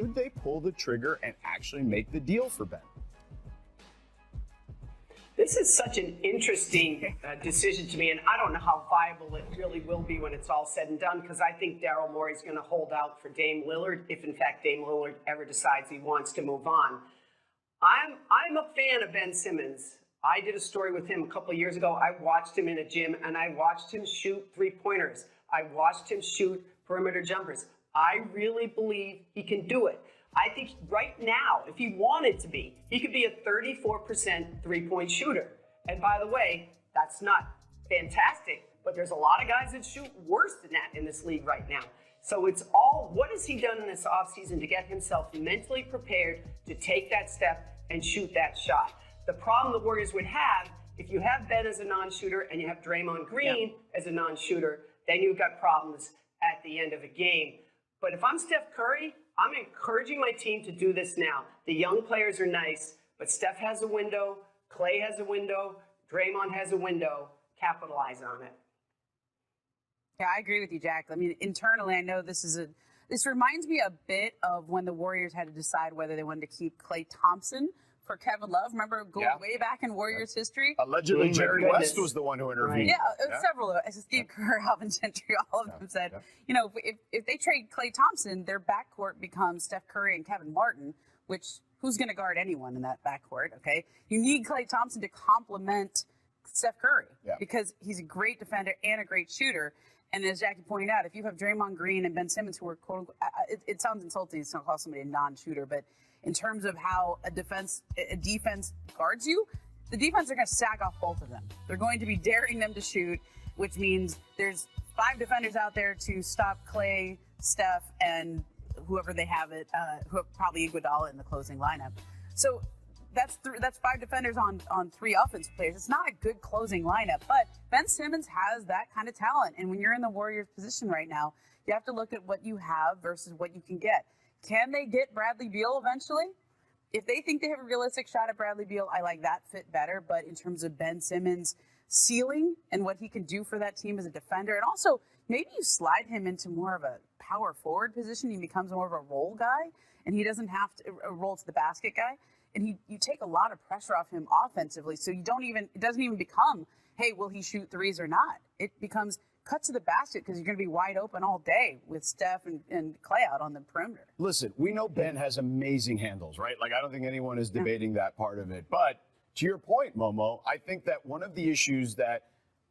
should they pull the trigger and actually make the deal for Ben? This is such an interesting decision to me, and I don't know how viable it really will be when it's all said and done, because I think Daryl Morey's going to hold out for Dame Lillard if, in fact, Dame Lillard ever decides he wants to move on. I'm a fan of Ben Simmons. I did a story with him a couple of years ago. I watched him in a gym, and I watched him shoot three-pointers. I watched him shoot perimeter jumpers. I really believe he can do it. I think right now, if he wanted to be, he could be a 34% three-point shooter. And by the way, that's not fantastic, but there's a lot of guys that shoot worse than that in this league right now. So it's all, what has he done in this offseason to get himself mentally prepared to take that step and shoot that shot? The problem the Warriors would have, if you have Ben as a non-shooter and you have Draymond Green as a non-shooter, then you've got problems at the end of a game. But if I'm Steph Curry, I'm encouraging my team to do this now. The young players are nice, but Steph has a window, Clay has a window, Draymond has a window. Capitalize on it. Yeah, I agree with you, Jack. I mean, internally, I know this reminds me a bit of when the Warriors had to decide whether they wanted to keep Klay Thompson for Kevin Love. Remember going way back in Warriors history? Allegedly, Jerry West was the one who intervened. Yeah, several of them. Steve Kerr, Alvin Gentry, all of them said, you know, if they trade Klay Thompson, their backcourt becomes Steph Curry and Kevin Martin, which who's going to guard anyone in that backcourt, okay? You need Klay Thompson to complement Steph Curry because he's a great defender and a great shooter. And as Jackie pointed out, if you have Draymond Green and Ben Simmons who are, quote unquote, it sounds insulting to call somebody a non-shooter, but in terms of how a defense guards you, the defense are going to sack off both of them. They're going to be daring them to shoot, which means there's 5 defenders out there to stop Klay, Steph, and whoever they have probably Iguodala in the closing lineup. So that's 5 defenders on 3 offensive players. It's not a good closing lineup, but Ben Simmons has that kind of talent. And when you're in the Warriors position right now, you have to look at what you have versus what you can get. Can they get Bradley Beal eventually? If they think they have a realistic shot at Bradley Beal, I like that fit better. But in terms of Ben Simmons' ceiling and what he can do for that team as a defender, and also maybe you slide him into more of a power forward position. He becomes more of a role guy, and he doesn't have to a roll to the basket guy. And you take a lot of pressure off him offensively, so it doesn't even become, hey, will he shoot threes or not? It becomes cut to the basket because you're going to be wide open all day with Steph and Klay out on the perimeter. Listen, we know Ben has amazing handles, right? Like, I don't think anyone is debating that part of it. But to your point, Momo, I think that one of the issues that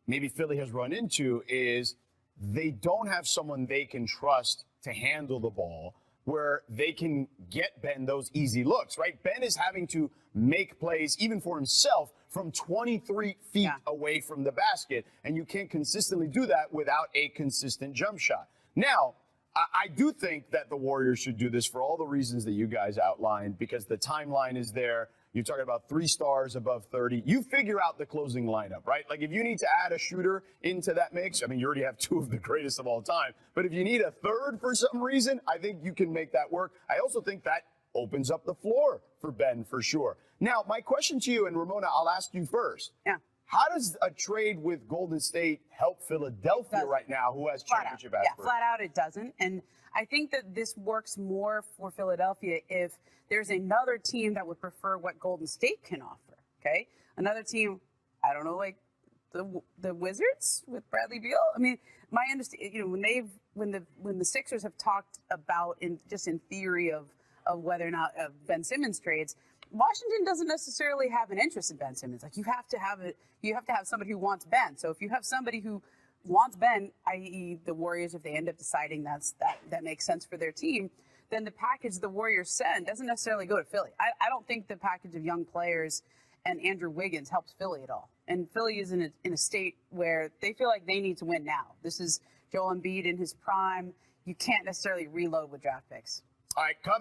maybe Philly has run into is they don't have someone they can trust to handle the ball where they can get Ben those easy looks, right? Ben is having to make plays, even for himself, from 23 feet away from the basket, and you can't consistently do that without a consistent jump shot. Now, I do think that the Warriors should do this for all the reasons that you guys outlined, because the timeline is there. You're talking about 3 stars above 30. You figure out the closing lineup, right? Like, if you need to add a shooter into that mix, I mean, you already have 2 of the greatest of all time. But if you need a third for some reason, I think you can make that work. I also think that opens up the floor for Ben for sure. Now, my question to you, and Ramona, I'll ask you first. Yeah. How does a trade with Golden State help Philadelphia right now, who has championship aspirations? Yeah, flat out it doesn't. And I think that this works more for Philadelphia if there's another team that would prefer what Golden State can offer, okay? Another team, I don't know, like the Wizards with Bradley Beal? I mean, my understanding, you know, when the Sixers have talked about, in theory of whether or not Ben Simmons trades, Washington doesn't necessarily have an interest in Ben Simmons. Like, you have to have somebody who wants Ben. So if you have somebody who wants Ben, i.e. the Warriors, if they end up deciding that makes sense for their team, then the package the Warriors send doesn't necessarily go to Philly. I don't think the package of young players and Andrew Wiggins helps Philly at all. And Philly is in a state where they feel like they need to win now. This is Joel Embiid in his prime. You can't necessarily reload with draft picks. All right, come